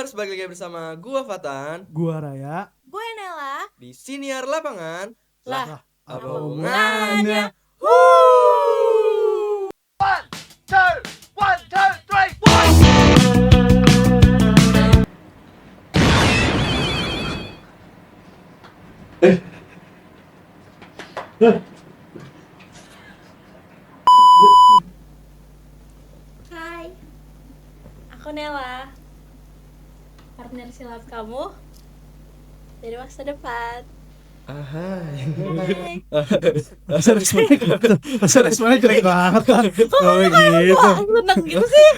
Lovers, balik lagi bersama gua Fatan, gua Raya, gue Nela. di Siniar Lapangan. Lah, apa apa hubungannya? Hai, aku Nela, partner silap kamu dari masa depan. Hai. masa responnya jelek banget kan? Oh gitu. Wah, seneng gitu sih.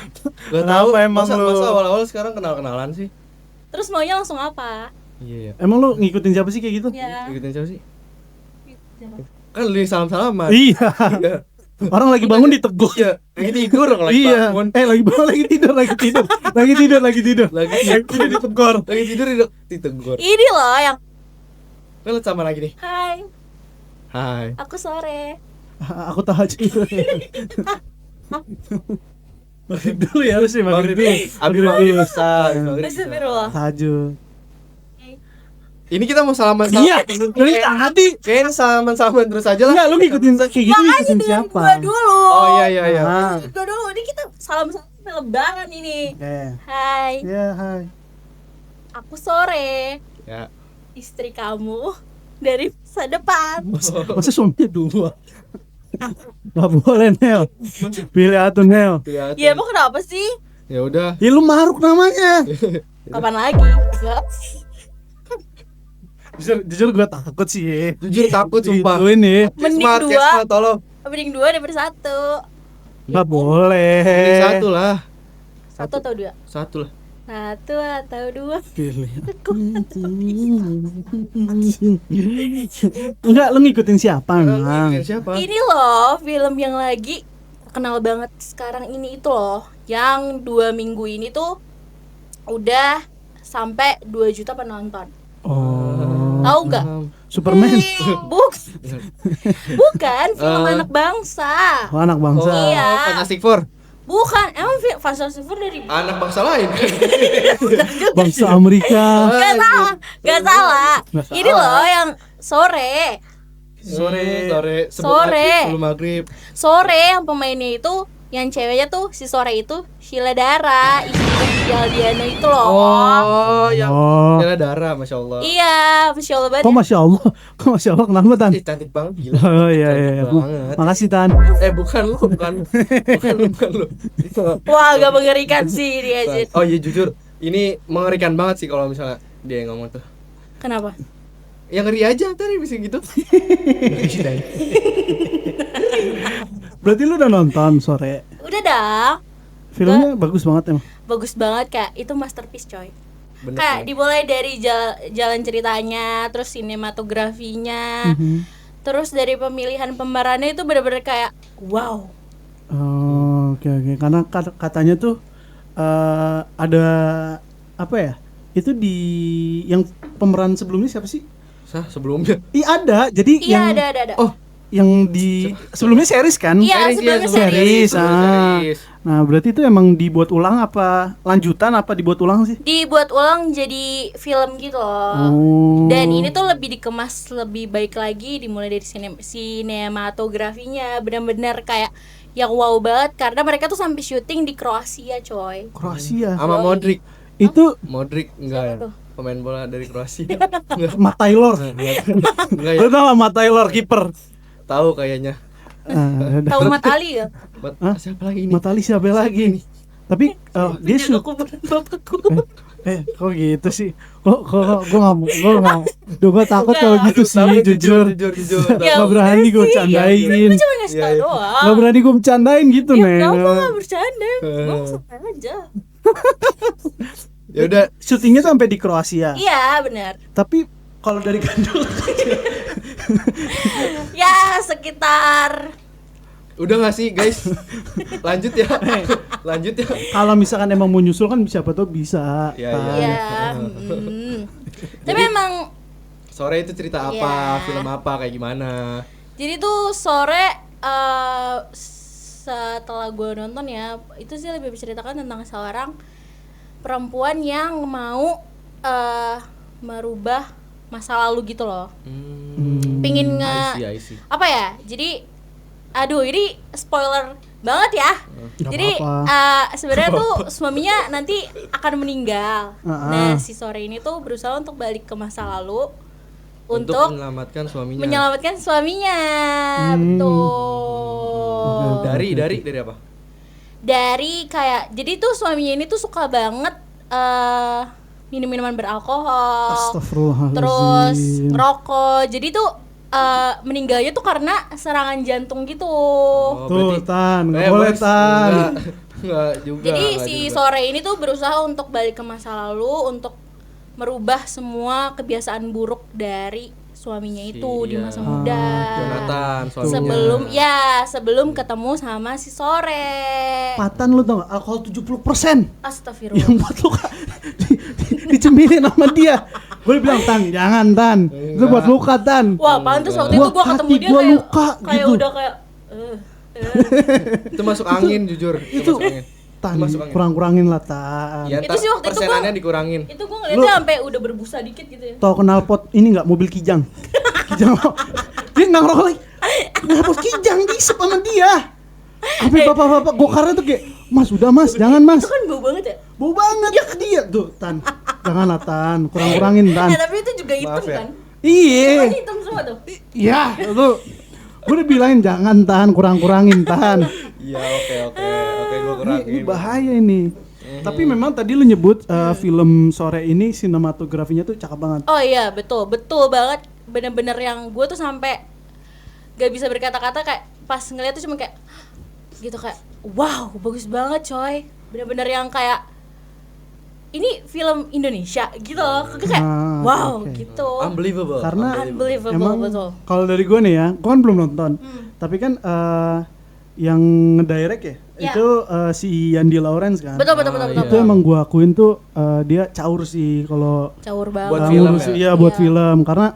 Gak Kenapa tahu emang masa lu? awal-awal sekarang kenal-kenalan sih. Terus maunya langsung apa? Iya ya. Emang lu ngikutin siapa sih kayak gitu? Ya. Ikutin siapa sih? Kan lu yang salam-salaman. Iya. Orang lagi bangun ditegur. Iya, lagi tidur orang lagi Iya. bangun. Lagi bangun lagi tidur. Lagi tidur ditegur. Lagi tidur ditegur. Ini loh yang Kan lu sama lagi nih. hai, Hai. aku sore. Aku tahajud. Maghrib dulu ya harus sih maghrib dulu. Abis maghrib bisa. Astagfirullah. Tahajud. Ini kita mau salaman. Iya. Dari tadi. Kayaknya salaman terus aja lah. Enggak, lu ngikutin kayak gitu Makanya ngikutin dengan siapa? gua dulu. Oh iya. Ah. Gua dulu. Ini kita salam-salam lebaran ini. Eh. Hai, Ya, hai. aku sore. Ya. Istri kamu dari masa depan. Masa suaminya dua? Gak boleh, Nel. Pilih atuh, Nel. Ya emang kenapa sih? Ya udah. Ya lu maruk namanya. Kapan lagi? Enggak. Jujur gue takut sih. Jujur takut sumpah. Itu ini Mending Smart, dua. smart, tolong. Mending 2 daripada 1. nggak boleh. Ini satu lah. 1 atau 2? Satu lah. 1 atau 2? Pilih. Enggak, lu ngikutin siapa emang? Siapa? Ini loh film yang lagi terkenal banget sekarang ini itu loh, yang 2 minggu ini tuh udah sampai 2 juta penonton. Oh. Tahu nggak? Superman. Bukan film anak bangsa. Oh, anak bangsa. Iya. Fantastic Four. Bukan, emang Fantastic Four dari Anak bangsa lain. Bangsa Amerika. Gak salah. Nggak Ini loh yang sore Sebelum maghrib. Sore yang pemainnya itu, yang ceweknya tuh si sore itu Sheila Dara, istri Aldiano itu loh. Oh, yang Oh. Sheila Dara, masya Allah. Iya, Masya Allah banget. Kok masya Allah? Kok masya Allah kenapa Tan? Cantik banget gila. Oh iya Cantik iya. banget. Makasih Tan. Bukan lu. Wah, agak mengerikan sih dia sih. Oh iya jujur, ini mengerikan banget sih kalau misalnya dia yang ngomong tuh. Kenapa? Yang ngeri aja tadi bisa gitu. Berarti lu udah nonton sore? Udah dah. Filmnya bagus banget emang. Bagus banget, Kak. Itu masterpiece, coy. Bener. Kayak dimulai dari jalan ceritanya, terus sinematografinya, terus dari pemilihan pemerannya itu benar-benar kayak wow. Oh, oke. Karena katanya tuh ada apa ya? Itu di yang pemeran sebelumnya siapa sih? Sebelumnya. Ada. Jadi Iya, yang ada. Oh, yang di sebelumnya series kan? Iya, sebelumnya series. Series. Nah, berarti itu emang dibuat ulang apa lanjutan apa dibuat ulang sih? Dibuat ulang jadi film gitu loh. Oh. Dan ini tuh lebih dikemas lebih baik lagi, dimulai dari sinematografinya, benar-benar kayak yang wow banget karena mereka tuh sampai syuting di Kroasia, coy. Kroasia. Sama Modric. Itu Modric enggak ya? tuh? Pemain bola dari Kroasia. Matt Taylor. Enggak ya? Lu tau gak Matt Taylor kiper? Tahu kayaknya. Tahu Mat Ali ya? Hah? Siapa lagi ini? Matt Ali siapa lagi nih? Tapi dia Penjaga kuburan bapakku. kok gitu sih? Kok gue nggak Duh, gue takut kalau gitu sih, jujur. Ya Gak berani gue udah sih. bercandain. Gue cuma ngasih tau Iya. doang. Gak berani gue bercandain gitu Ya Neng. kamu gak bercanda. Gue santai aja. Ya udah, Syutingnya tuh sampai di Kroasia. Iya benar. Tapi kalau dari Gandul Ya sekitar udah nggak sih guys? Lanjut ya. kalau misalkan emang mau nyusul kan siapa tuh bisa. Iya, Tan. ya. Tapi emang Sore itu cerita apa? Iya. Film apa? Kayak gimana? jadi tuh sore setelah gue nonton ya, itu sih lebih menceritakan tentang seorang perempuan yang mau merubah masa lalu gitu loh. Pingin I see. apa ya? Jadi aduh ini spoiler banget ya. Gak Jadi apa-apa. sebenarnya tuh suaminya nanti akan meninggal. Ah. Nah, si Sore ini tuh berusaha untuk balik ke masa lalu Untuk untuk menyelamatkan suaminya. menyelamatkan suaminya. Betul. Dari apa? Dari kayak jadi tuh suaminya ini tuh suka banget minum-minuman beralkohol. Astagfirullahaladzim. Terus ngerokok. Jadi tuh meninggalnya tuh karena serangan jantung gitu. Tuh, berarti- Tan, nggak boleh, Bos, Tan. Enggak juga. Jadi enggak si juga. Sore ini tuh berusaha untuk balik ke masa lalu untuk merubah semua kebiasaan buruk dari suaminya itu di iya. masa muda. Jonathan, suaminya. Sebelum ketemu sama si Sore. Patan lu tau gak? Alkohol 70% Astagfirullah. yang buat luka dicemilin sama dia. Gue bilang, Tan, jangan Tan, itu buat luka Tan. Wah, pantes waktu itu gua ketemu Hati dia gua kayak luka kayak gitu. udah kayak Itu masuk angin jujur. Itu masuk angin. Tan, Masuk angin. kurang-kurangin lah Tan. Ya, Itu ntar sih waktu itu persenannya gua- dikurangin. itu gua ngeliatnya sampai udah berbusa dikit gitu ya. Tau knalpot ini nggak, mobil Kijang? Kijang dia nggak ngerokok lagi. Knalpot Kijang diisep sama dia. Sampai bapak-bapak gokarnya tuh kayak, Mas udah Mas, jangan Mas. Itu kan bau banget ya. Bau banget dia tuh Tan. Janganlah Tan, kurang-kurangin Tan. Tapi itu juga hitam Maaf ya. kan. Iya. Kan hitam semua tuh. Iya, lu. Gue udah bilangin jangan Tan, kurang-kurangin Tan. Iya, oke, gua Ini kurangin. bahaya ini. Tapi memang tadi lu nyebut film Sore ini sinematografinya tuh cakep banget. Oh iya, betul banget. Bener-bener yang gue tuh sampai gak bisa berkata-kata, kayak pas ngeliat tuh cuma kayak gitu, kayak wow, bagus banget coy. Bener-bener yang kayak ini film Indonesia gitu loh. Kayak Ah, wow oke. gitu. Unbelievable. Karena Unbelievable, emang betul. kalau dari gue nih ya, gue kan belum nonton. Tapi kan yang ngedirect ya, Ya. itu si Yandi Lawrence kan. Betul. Itu emang gue akuin tuh dia caur sih kalau Caur banget. Buat film ngurusin- ya? iya buat Iya. film, karena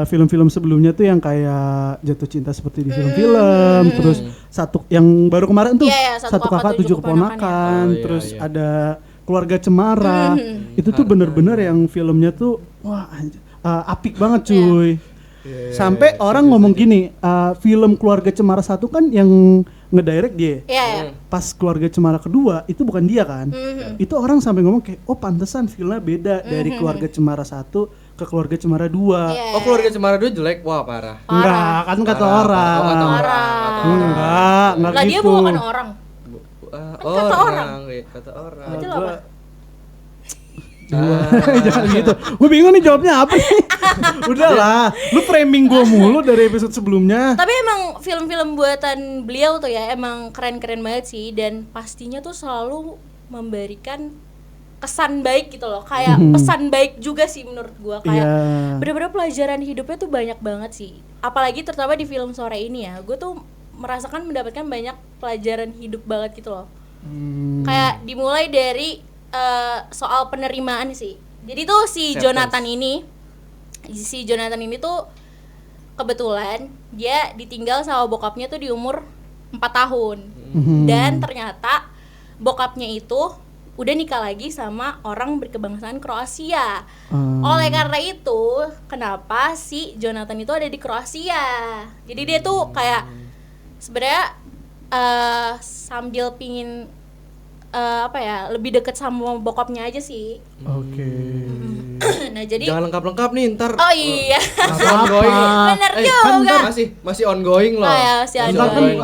film-film sebelumnya tuh yang kayak Jatuh Cinta seperti di film-film, terus satu yang baru kemarin tuh Iya, satu kakak tujuh keponakan, Oh, iya, terus iya. ada Keluarga Cemara. Itu tuh bener-bener yang filmnya tuh wah apik banget cuy. Sampai orang ngomong gini, film Keluarga Cemara 1 kan yang ngedirect dia. Iya. Pas Keluarga Cemara kedua itu bukan dia kan. Itu orang sampai ngomong kayak, oh pantesan filmnya beda dari Keluarga Cemara 1 ke Keluarga Cemara 2. Iya. Oh, Keluarga Cemara 2 jelek. Wah, parah. Enggak, kan kata Parah, orang. parah. Oh, kata orang. Parah. Kata orang. Enggak Lah dia gitu. bukan orang. Kata orang. Kata orang. Itu lah apa? Jangan gitu. Gue bingung nih jawabnya apa nih. Udahlah, lu framing gue mulu dari episode sebelumnya. Tapi emang film-film buatan beliau tuh ya emang keren-keren banget sih, dan pastinya tuh selalu memberikan kesan baik gitu loh, kayak pesan baik juga sih menurut gua, kayak Iya. bener-bener pelajaran hidupnya tuh banyak banget sih, apalagi terutama di film Sore ini ya, gue tuh merasakan mendapatkan banyak pelajaran hidup banget gitu loh. Kayak dimulai dari soal penerimaan sih. Jadi tuh si Jonathan ini tuh kebetulan dia ditinggal sama bokapnya tuh di umur 4 tahun. Dan ternyata bokapnya itu udah nikah lagi sama orang berkebangsaan Kroasia. Oleh karena itu, kenapa si Jonathan itu ada di Kroasia? Jadi dia tuh kayak sebenarnya sambil pingin lebih deket sama bokapnya aja sih. Oke. Nah jadi Jangan lengkap-lengkap nih, ntar oh iya masih ongoing. bener Eh, juga. masih ongoing loh. Oh ya, masih Masih Ntar kan ongoing.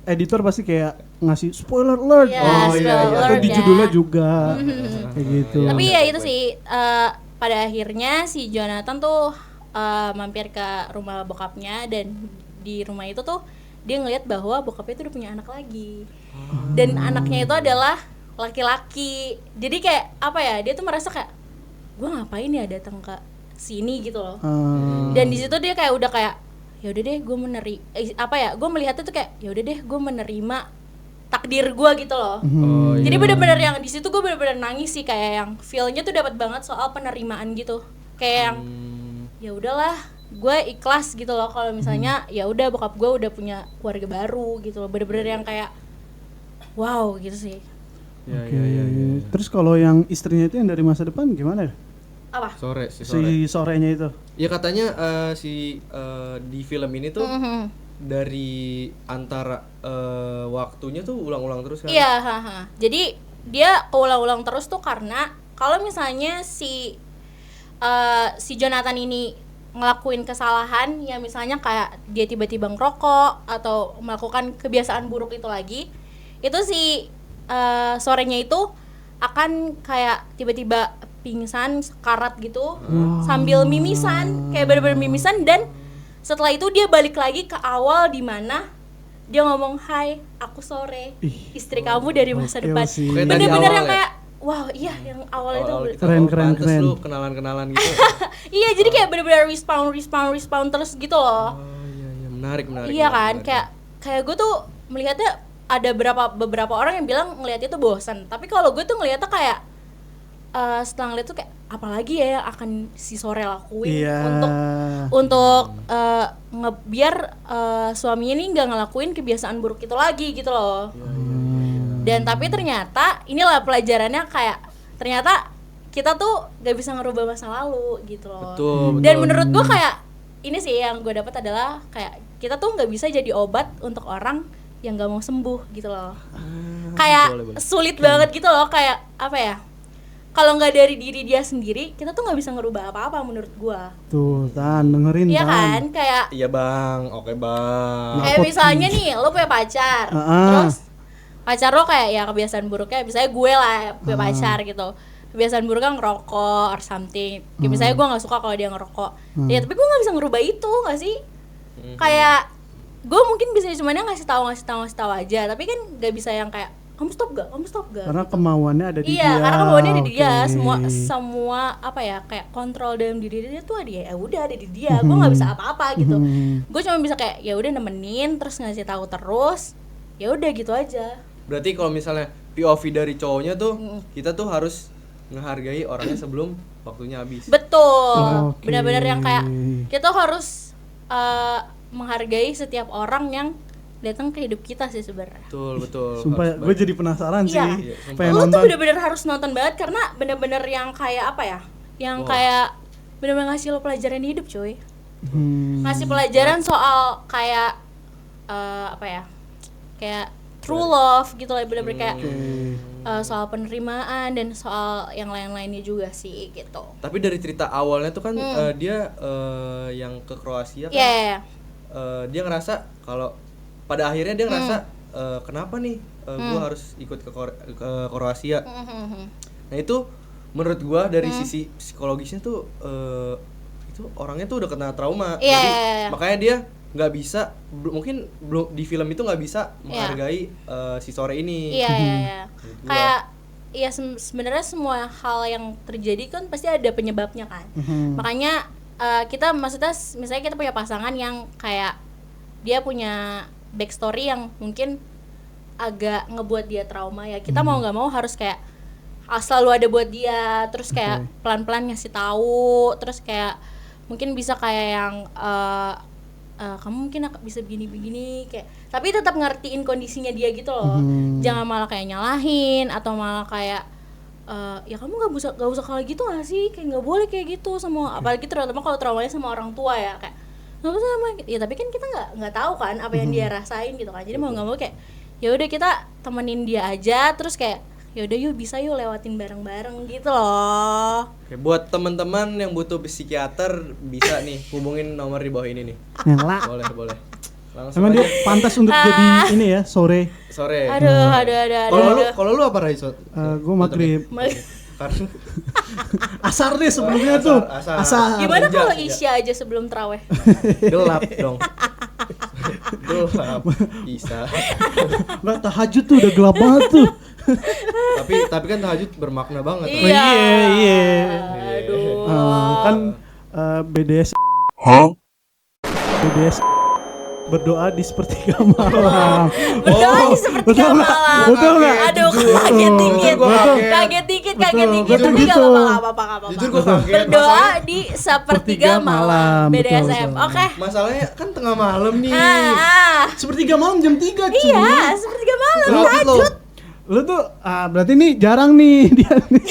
editor pasti kayak ngasih spoiler alert. Iya, Oh, iya, spoiler iya. Atau alert di ya. judulnya juga. Kayak gitu. Tapi Iya, ya baik, itu baik. sih pada akhirnya si Jonathan tuh mampir ke rumah bokapnya, dan di rumah itu tuh dia ngelihat bahwa bokapnya tuh udah punya anak lagi. Dan anaknya itu adalah laki-laki. Jadi kayak apa ya? Dia tuh merasa kayak gue ngapain ya datang ke sini gitu loh. Dan di situ dia kayak udah kayak ya udah deh gue gue melihatnya tuh kayak ya udah deh gue menerima takdir gue gitu loh. Oh, Jadi iya. bener-bener yang di situ gue bener-bener nangis sih, kayak yang feel-nya tuh dapat banget soal penerimaan gitu. Kayak yang ya udahlah, gue ikhlas gitu loh kalau misalnya ya udah bokap gue udah punya keluarga baru gitu loh. Bener-bener yang kayak wow gitu sih. Ya, Oke. ya. Terus kalau yang istrinya itu yang dari masa depan gimana? Apa? Si Si sorenya itu. Ya katanya di film ini tuh dari antara waktunya tuh ulang-ulang terus kan. Iya, jadi dia keulang-ulang terus tuh karena kalau misalnya si Jonathan ini ngelakuin kesalahan ya, misalnya kayak dia tiba-tiba ngerokok atau melakukan kebiasaan buruk itu lagi, itu si sorenya itu akan kayak tiba-tiba pingsan, sekarat gitu, sambil mimisan, kayak bener-bener mimisan, dan setelah itu dia balik lagi ke awal di mana dia ngomong, "Hai, aku Sore, istri kamu dari masa Oke depan." sih. Oke, dari Bener-bener awal yang ya? kayak wow, iya yang awal itu Keren. Pantes lu kenalan-kenalan gitu. iya, jadi kayak bener-bener respawn terus gitu loh. Oh iya, menarik. Iya kan, menarik. kayak gue tuh melihatnya ada beberapa orang yang bilang ngelihatnya tuh bosan, tapi kalau gue tuh ngelihatnya kayak setelah ngeliat tuh kayak apalagi ya yang akan si Sore lakuin untuk biar suaminya ini nggak ngelakuin kebiasaan buruk itu lagi gitu loh. Dan tapi ternyata inilah pelajarannya, kayak ternyata kita tuh nggak bisa ngerubah masa lalu gitu loh. Betul. Dan menurut gue kayak ini sih yang gue dapat adalah kayak kita tuh nggak bisa jadi obat untuk orang yang nggak mau sembuh gitu loh. Kayak boleh. sulit banget gitu loh, kayak apa ya? Kalau nggak dari diri dia sendiri, kita tuh nggak bisa ngerubah apa-apa menurut gua. Tuh, Tan, dengerin Iya Tan. kan, kayak Iya bang, oke bang. kayak misalnya nih, lo punya pacar, terus pacar lo kayak ya kebiasaan buruknya, misalnya gue lah punya pacar gitu, kebiasaan buruknya ngerokok or something. Kayak misalnya gue nggak suka kalau dia ngerokok, ya tapi gue nggak bisa ngerubah itu, nggak sih? Kayak gue mungkin bisa cuman ngasih tahu aja, tapi kan nggak bisa yang kayak kamu stop gak? Karena kemauannya ada di dia. Iya, karena kemauannya ada di dia. Oke. Semua apa ya, kayak kontrol dalam diri dia tuh ada, ya udah ada di dia. Gue nggak bisa apa-apa gitu. Gue cuma bisa kayak ya udah nemenin, terus ngasih tahu terus. Ya udah gitu aja. Berarti kalau misalnya POV dari cowoknya tuh, kita tuh harus menghargai orangnya sebelum waktunya habis. Betul. Oke. Benar-benar yang kayak kita harus menghargai setiap orang yang datang ke hidup kita sih sebenarnya. Betul. Sumpah gue jadi penasaran Iya. sih. Iya, Pengen Lu tuh nonton. bener-bener harus nonton banget, karena bener-bener yang kayak apa ya, yang kayak bener-bener ngasih lo pelajaran hidup cuy. Ngasih pelajaran soal kayak apa ya, kayak true love gitu lah, bener-bener kayak soal penerimaan dan soal yang lain-lainnya juga sih gitu. Tapi dari cerita awalnya tuh kan dia yang ke Kroasia kan, Iya. dia ngerasa kalau pada akhirnya dia ngerasa kenapa nih gue harus ikut ke Kroasia. Nah itu menurut gue dari sisi psikologisnya tuh itu orangnya tuh udah kena trauma. Iya, Jadi iya. makanya dia nggak bisa, mungkin belum di film itu nggak bisa menghargai si Sore ini. Iya. Kayak ya sebenarnya semua hal yang terjadi kan pasti ada penyebabnya kan. Makanya kita maksudnya misalnya kita punya pasangan yang kayak dia punya backstory yang mungkin agak ngebuat dia trauma, ya kita mau nggak mau harus kayak selalu ada buat dia, terus kayak pelan-pelan ngasih tahu, terus kayak mungkin bisa kayak yang kamu mungkin bisa begini kayak, tapi tetap ngertiin kondisinya dia gitu loh. Jangan malah kayak nyalahin atau malah kayak ya kamu nggak usah kayak gitu nggak sih, kayak nggak boleh kayak gitu sama, apalagi terutama kalau traumanya sama orang tua ya, kayak nggak usah sama ya, tapi kan kita nggak tahu kan apa yang dia rasain gitu kan. Jadi mau nggak mau kayak ya udah kita temenin dia aja, terus kayak ya udah yuk bisa yuk lewatin bareng-bareng gitu loh. Oke, buat teman-teman yang butuh psikiater bisa nih hubungin nomor di bawah ini nih. Nyala. Boleh. Langsung Emang dia aja. pantas untuk jadi ini ya, Sore. Sore. Aduh. Kalau lu apa Rai? Gue maghrib. Karena Asar deh sebelumnya tuh. asar. Gimana Senja, kalau senja. Isya aja sebelum traweh? Gelap dong. Gelap. Bisa. Nggak, tahajud tuh udah gelap banget tuh. tapi kan tahajud bermakna banget. Iya. Iya. Aduh. Kan BDS. BDS berdoa di sepertiga malam. Berdoa di sepertiga malam. Betul nggak? Aduh, kaget dikit. Betul. Kaget dikit. Betul Tapi gitu. nggak apa-apa. Jujur gue kaget. Berdoa di sepertiga malam. BDSM. betul. Oke. Masalahnya kan tengah malam nih. Ah. Sepertiga malam jam 3 cuy. Iya, sepertiga malam. Tahajud lo. Lu tuh berarti nih jarang nih dia nih.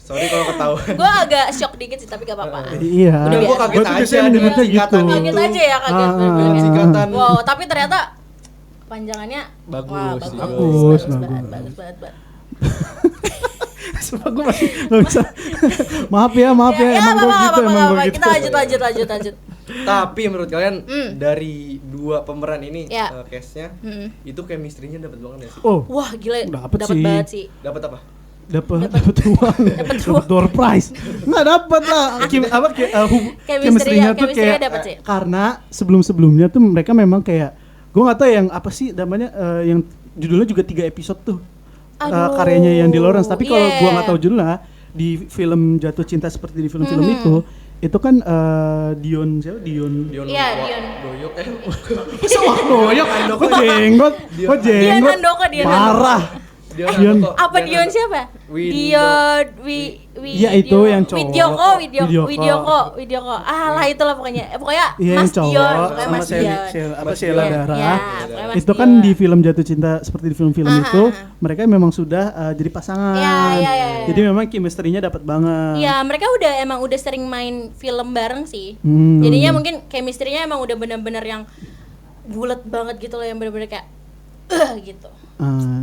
Sorry kalau ketahuan. Gue agak shock dikit sih tapi gak apa-apa. Iya. Udah Gue biasa. kaget Gua tuh aja biasanya dengan dengernya gitu. singkatan Kaget itu. aja ya, kaget bener-bener. Singkatan. Wow, tapi ternyata panjangannya Bagus, wah, bagus. bagus Bagus. banget. Sumpah gue masih gak bisa. Maaf ya, emang gue gitu, emang gue gitu. Kita lanjut. Tapi menurut kalian dari dua pemeran ini Ya. case-nya itu chemistry-nya dapat banget ya sih? Oh, Wah, gila. Dapet Dapat sih. banget sih. Dapat apa? dapat uang, dapat door prize. Nggak dapat lah. Chemistry-nya tuh chemistry-nya kayak dapet sih. karena sebelum-sebelumnya tuh mereka memang kayak gue nggak tahu yang apa sih namanya yang judulnya juga 3 episode tuh. Aduh. Karyanya Yandy Lawrence. Tapi kalau Yeah. gua nggak tahu judulnya di film Jatuh Cinta seperti di film-film itu kan Dion siapa? Dion. Iya, Dion. Doyok. Doyok. Kok jenggot? Kok Dion jenggot? Handoko, Dion Parah. Dion. Apa Dion siapa? Dion Iya, itu yang cowok. Widyoko. Ah lah itulah pokoknya. Pokoknya Iya, Mas yang cowok Dion, pokoknya sama Mas Dion. Sheila Iya, Dara. iya, pokoknya Mas Itu kan Dion. di film Jatuh Cinta seperti di film-film itu mereka memang sudah jadi pasangan. Iya. Jadi memang chemistry-nya dapat banget. Iya, mereka emang udah sering main film bareng sih. Hmm. Jadinya mungkin chemistry-nya emang udah bener-bener yang bulat banget gitu loh, yang bener-bener kayak gitu.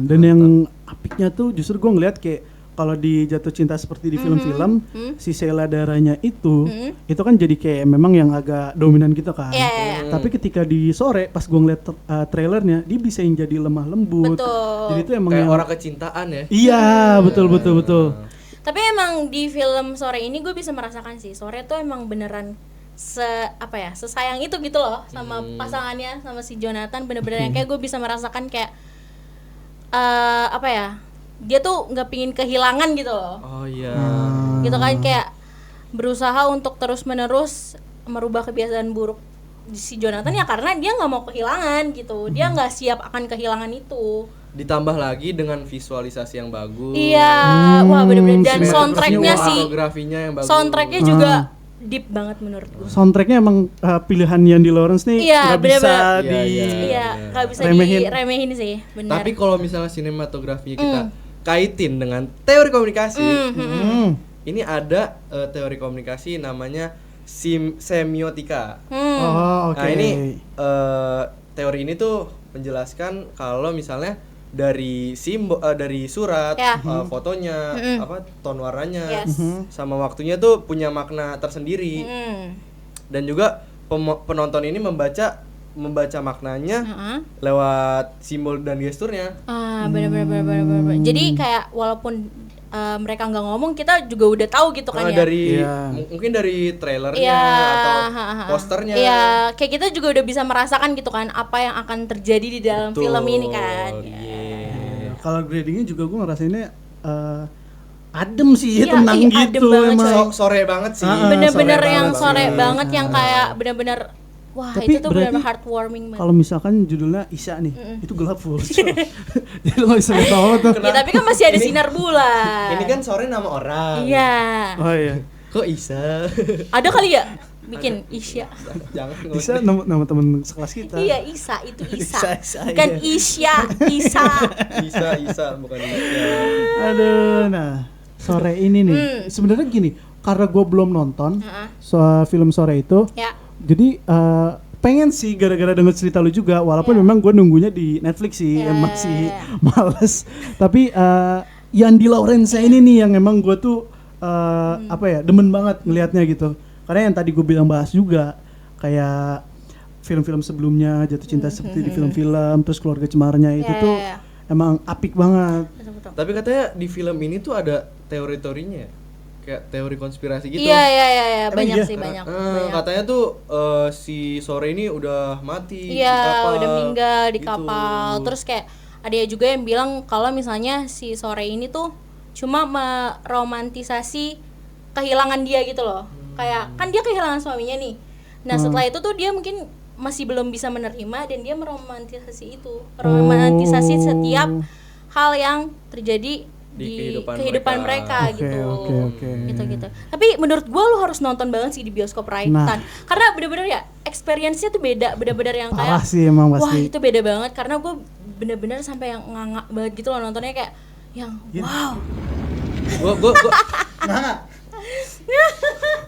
Dan yang apiknya tuh justru gue ngeliat kayak kalau di Jatuh Cinta seperti di film-film si Sheila Daranya itu kan jadi kayak memang yang agak dominan gitu kan. Iya. Tapi ketika di sore pas gue ngeliat trailernya dia bisa yang jadi lemah lembut. Betul. Jadi itu emang Kayak yang orang kecintaan ya. iya betul. Tapi emang di film Sore ini gue bisa merasakan sih, Sore tuh emang beneran sesayang itu gitu loh sama pasangannya, sama si Jonathan, bener-bener yang kayak gue bisa merasakan kayak dia tuh nggak pingin kehilangan gitu loh. Oh iya. Gitu kan, kayak berusaha untuk terus-menerus merubah kebiasaan buruk si Jonathan ya karena dia nggak mau kehilangan gitu. Dia nggak siap akan kehilangan itu. Ditambah lagi dengan visualisasi yang bagus. Iya, wah bener-bener, dan soundtracknya sih, Fotografinya yang bagus. soundtracknya juga deep banget menurut gue. Soundtracknya emang pilihan Yandy Lawrence nih Iya, nggak bisa bener-bener. Iya, Iya, nggak bisa Remehin. diremehin sih, benar. Tapi kalau misalnya sinematografinya kita kaitin dengan teori komunikasi, ini ada teori komunikasi namanya semiotika. Oh, oke. Nah ini teori ini tuh menjelaskan kalau misalnya dari dari surat, Ya. fotonya, tone warnanya, Yes. sama waktunya tuh punya makna tersendiri. Dan juga penonton ini membaca maknanya lewat simbol dan gesturnya. Bener. Jadi kayak walaupun mereka nggak ngomong, kita juga udah tahu gitu kan ya. Dari Iya. mungkin dari trailernya Iya, atau posternya. Iya, kayak kita juga udah bisa merasakan gitu kan apa yang akan terjadi di dalam Betul, film ini kan. iya. Kalau gradingnya juga gue ngerasainnya adem sih, Iya, tenang iya, adem gitu banget, emang. coy. Sore banget sih. Bener-bener Sore yang banget sore sih. banget yang kayak bener-bener wah Tapi itu tuh berarti bener-bener heartwarming banget. Kalau misalkan judulnya Isya nih, itu gelap full. Jadi lo gak bisa lihat apa tuh. Ya tapi kan masih ada sinar bulan. Ini kan sore nama orang. Iya. Oh iya. Kok Isa? Ada kali ya bikin Isya. Jangan Isya nama temen sekelas kita. Iya, Isa itu Isa. Isa, Bukan iya. Isya, Isa. Isa bukan Isa. Aduh, nah sore ini nih. Sebenarnya gini, karena gue belum nonton film sore itu, Ya. jadi pengen sih gara-gara denger cerita lu juga, walaupun memang gue nunggunya di Netflix sih, masih males. Tapi Yandy Lawrence ini nih yang emang gue tuh demen banget ngelihatnya gitu. Karena yang tadi gue bilang bahas juga kayak film-film sebelumnya Jatuh Cinta seperti di film-film, terus Keluarga Cemaranya itu tuh emang apik banget. Betul. Tapi katanya di film ini tuh ada teori-teorinya ya? Kayak teori konspirasi gitu. Iya, Emang banyak iya? sih, banyak. Katanya tuh si sore ini udah mati di Iya, kapal. udah meninggal di Gitu. kapal. Terus kayak ada juga yang bilang kalau misalnya si sore ini tuh cuma meromantisasi kehilangan dia gitu loh. Kayak kan dia kehilangan suaminya nih. Nah, setelah itu tuh dia mungkin masih belum bisa menerima dan dia meromantisasi itu. Meromantisasi setiap hal yang terjadi di kehidupan mereka Oke, gitu. oke. Gitu. Tapi menurut gua lu harus nonton banget sih di bioskop Raitan. Nah. Karena bener-bener ya experience-nya tuh beda, bener-bener yang Parah kayak sih emang pasti. wah, itu beda banget karena gue bener-bener sampai yang nganga banget gitu loh nontonnya, kayak yang wow. Gua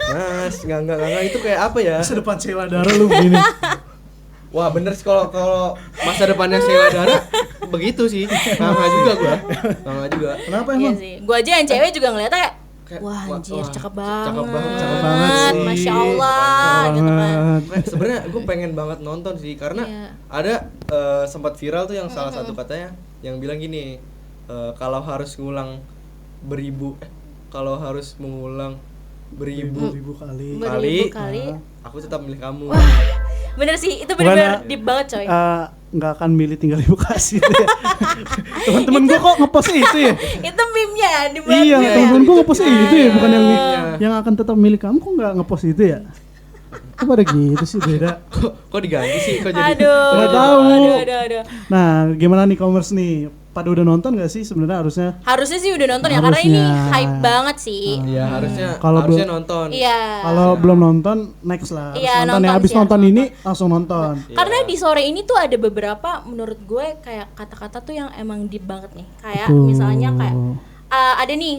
Mas, enggak itu kayak apa ya? Masa depan Sheila Dara lu begini. Wah, bener sih kalau masa depannya Sheila Dara begitu sih. Nggak juga. Kenapa Iya emang? sih, gua aja yang cewek juga ngeliatnya kayak Kayak, wah anjir, wah, cakep cakep banget, banget sih. Masya Allah gitu kan. Kayak sebenarnya gue pengen banget nonton sih karena Iya. ada sempat viral tuh yang salah satu katanya yang bilang gini, kalau harus mengulang beribu Ribu kali. Beribu kali. aku tetap milih kamu. Bener sih, itu bener-bener deep banget coy. Nggak akan milih tinggal ibu kasih itu ya. Teman-teman gue kok ngepost itu ya. Itu meme-nya di Iya, meme-nya. teman-teman gue ngepost itu ya, bukan yang Iya. yang akan tetap milih kamu, kok nggak ngepost itu ya? Kok pada gitu sih, beda. Kok diganti sih? Kok jadi? Aduh. Nggak tahu. Aduh. Nah, gimana nih commerce nih? Pada udah nonton gak sih sebenarnya harusnya? Harusnya sih udah nonton ya, karena ini Harusnya. hype banget sih. Iya, harusnya Kalau nonton. Iya. Kalau belum nonton, next lah. Harus Iya, nonton ya. nonton Habis sih, nonton harus ini nonton. langsung nonton. Karena di sore ini tuh ada beberapa menurut gue kayak kata-kata tuh yang emang deep banget nih. Kayak Betul. misalnya kayak ada nih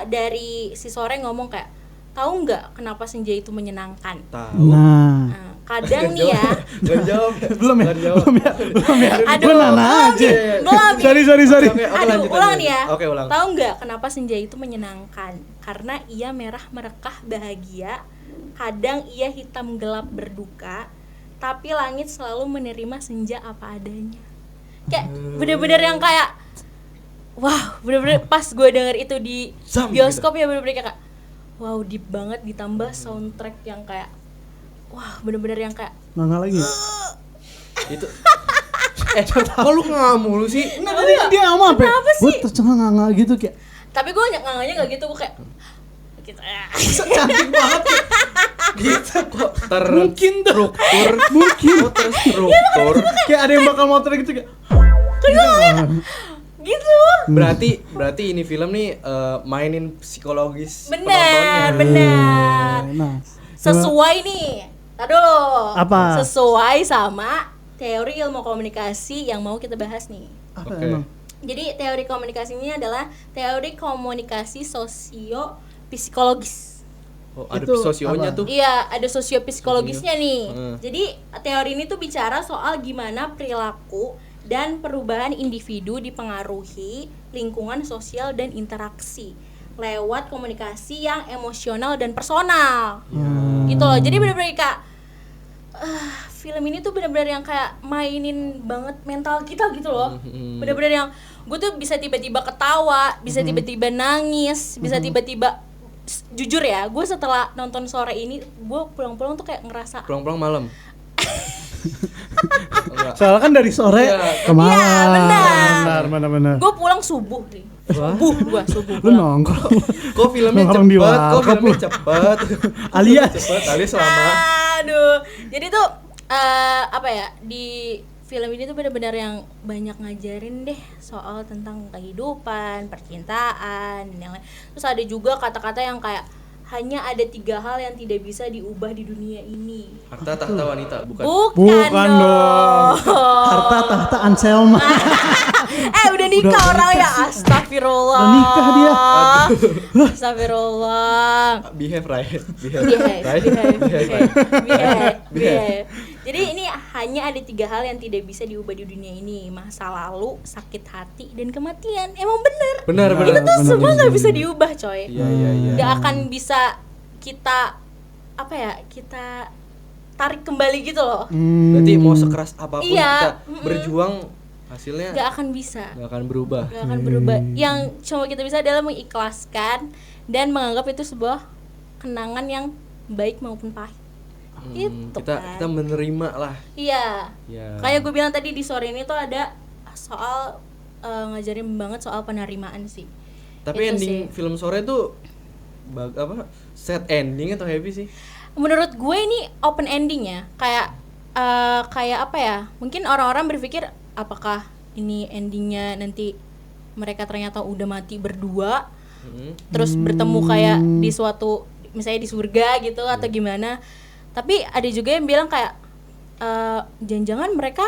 dari si sore ngomong kayak, tahu nggak kenapa senja itu menyenangkan? Tahu. Nah, Nah, kadang nih ya. Gak jawab. belum ya? Nggak jawab. Belum ya? Aduh, Gua nana aja. belum. Sorry. Oke, Aduh, lanjut, ulang lanjut. nih ya. Oke, ulang. Tahu nggak kenapa senja itu menyenangkan? Karena ia merah merekah bahagia, kadang ia hitam gelap berduka, tapi langit selalu menerima senja apa adanya. Kayak bener-bener yang kayak, wah, bener-bener pas gue denger itu di Zam, bioskop ya, bener-bener kayak, wow, deep banget, ditambah soundtrack yang kayak, wah, bener-bener yang kayak, Nggak lagi. Itu. Kok lu nggak mulu sih? Enggak, tadi dia ngomong apa? Kenapa Gue sih? tercengang gitu kayak tapi gue nganganya nggak gitu, gue kayak, gitu ya. cantik banget. Gitu kok Mungkin tuh. Mungkin. terstruktur. Kayak ada yang bakal motor gitu kayak. Gitu. Berarti ini film nih mainin psikologis Benar, penontonnya. benar. Nah, Sesuai nih. Aduh. Apa? Sesuai sama teori ilmu komunikasi yang mau kita bahas nih. apa Oke. emang? Jadi teori komunikasi ini adalah teori komunikasi sosio-psikologis. Oh, ada Itu sosionya apa? tuh. Iya, ada sosio-psikologisnya nih. Hmm. Jadi teori ini tuh bicara soal gimana perilaku dan perubahan individu dipengaruhi lingkungan sosial dan interaksi lewat komunikasi yang emosional dan personal. Gitu loh. Jadi benar-benar kayak film ini tuh benar-benar yang kayak mainin banget mental kita gitu loh. Benar-benar yang gue tuh bisa tiba-tiba ketawa, bisa tiba-tiba nangis, bisa tiba-tiba jujur ya, gue setelah nonton sore ini, gue pulang-pulang tuh kayak ngerasa Pulang-pulang malam. Enggak. Soalnya kan dari sore Iya. ke malam. Iya, Benar. gue pulang subuh nih. Subuh Lu pulang. nongkrong. Kok filmnya Nongkrong di cepet? Kok warkop filmnya lu. cepet? Alias. Alias lama. Aduh. Jadi tuh apa ya, di film ini tuh benar-benar yang banyak ngajarin deh soal tentang kehidupan, percintaan, dan yang lain. Terus ada juga kata-kata yang kayak hanya ada 3 hal yang tidak bisa diubah di dunia ini. Harta tahta wanita, bukan. Bukan dong. Harta tahta Anselma. Udah nikah orang ya. Astagfirullah. Udah nikah dia. Astagfirullah. Behave right. Behave. Jadi ini hanya ada 3 hal yang tidak bisa diubah di dunia ini: masa lalu, sakit hati, dan kematian. Emang bener. Benar. Itu tuh benar, semua benar. nggak bisa diubah, coy. Iya. Gak akan bisa kita kita tarik kembali gitu loh. Berarti mau sekeras apapun Iya. kita berjuang, hasilnya Gak akan bisa. nggak akan berubah. Gak akan berubah. Yang cuma kita bisa adalah mengikhlaskan dan menganggap itu sebuah kenangan yang baik maupun pahit. Itu kita kan. menerima lah. Iya. Ya. Kayak gue bilang tadi di sore ini tuh ada soal ngajarin banget soal penerimaan sih. Tapi Itu ending sih. film sore tuh sad ending atau happy sih? Menurut gue ini open ending ya. Kayak apa ya? Mungkin orang-orang berpikir apakah ini endingnya nanti mereka ternyata udah mati berdua, terus bertemu kayak di suatu, misalnya di surga gitu atau gimana. Tapi ada juga yang bilang kayak jangan-jangan mereka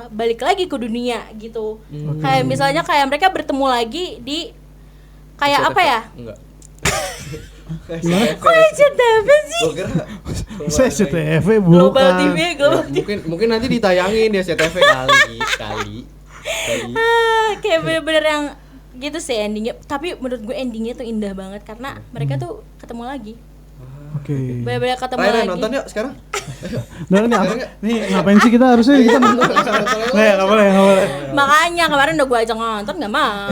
balik lagi ke dunia gitu. Kayak misalnya kayak mereka bertemu lagi di kayak apa ya? Enggak. Kok SCTV sih? Gua kira Saya SCTV Global bukan. TV, Global TV. mungkin nanti ditayangin di SCTV kali. Kayak bener-bener yang gitu sih endingnya. Tapi menurut gue endingnya tuh indah banget karena mereka tuh ketemu lagi. Oke. Bener-bener ketemu Rai lagi. nonton yuk sekarang. Nah, nih, nih ngapain sih kita harusnya kita nonton? Nggak boleh. Makanya kemarin udah gue ajak nonton nggak mau.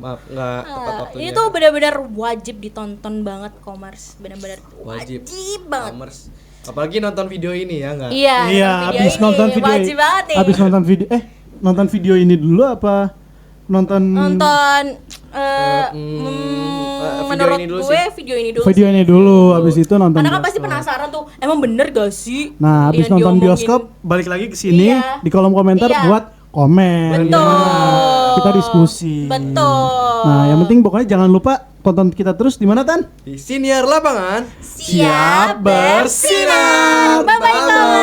Maaf nggak tepat waktunya. Ini tuh benar-benar wajib ditonton banget, Komars. Benar-benar wajib banget. Commerce. Apalagi nonton video ini ya nggak? Iya, Iya, abis nonton video wajib banget nih. abis nonton video ini dulu apa nonton menurut ini dulu gue sih. video ini dulu. video ini dulu abis itu nonton Karena kan pasti bioskop. penasaran tuh, emang bener gak sih? Nah, abis yang nonton diomongin? bioskop balik lagi ke sini Iya. di kolom komentar Iya. buat komen. Betul. Gimana? Kita diskusi. Betul. Nah, yang penting pokoknya jangan lupa tonton kita terus di mana Tan? Di Siniar Lapangan. siap bersinar. Bye bye.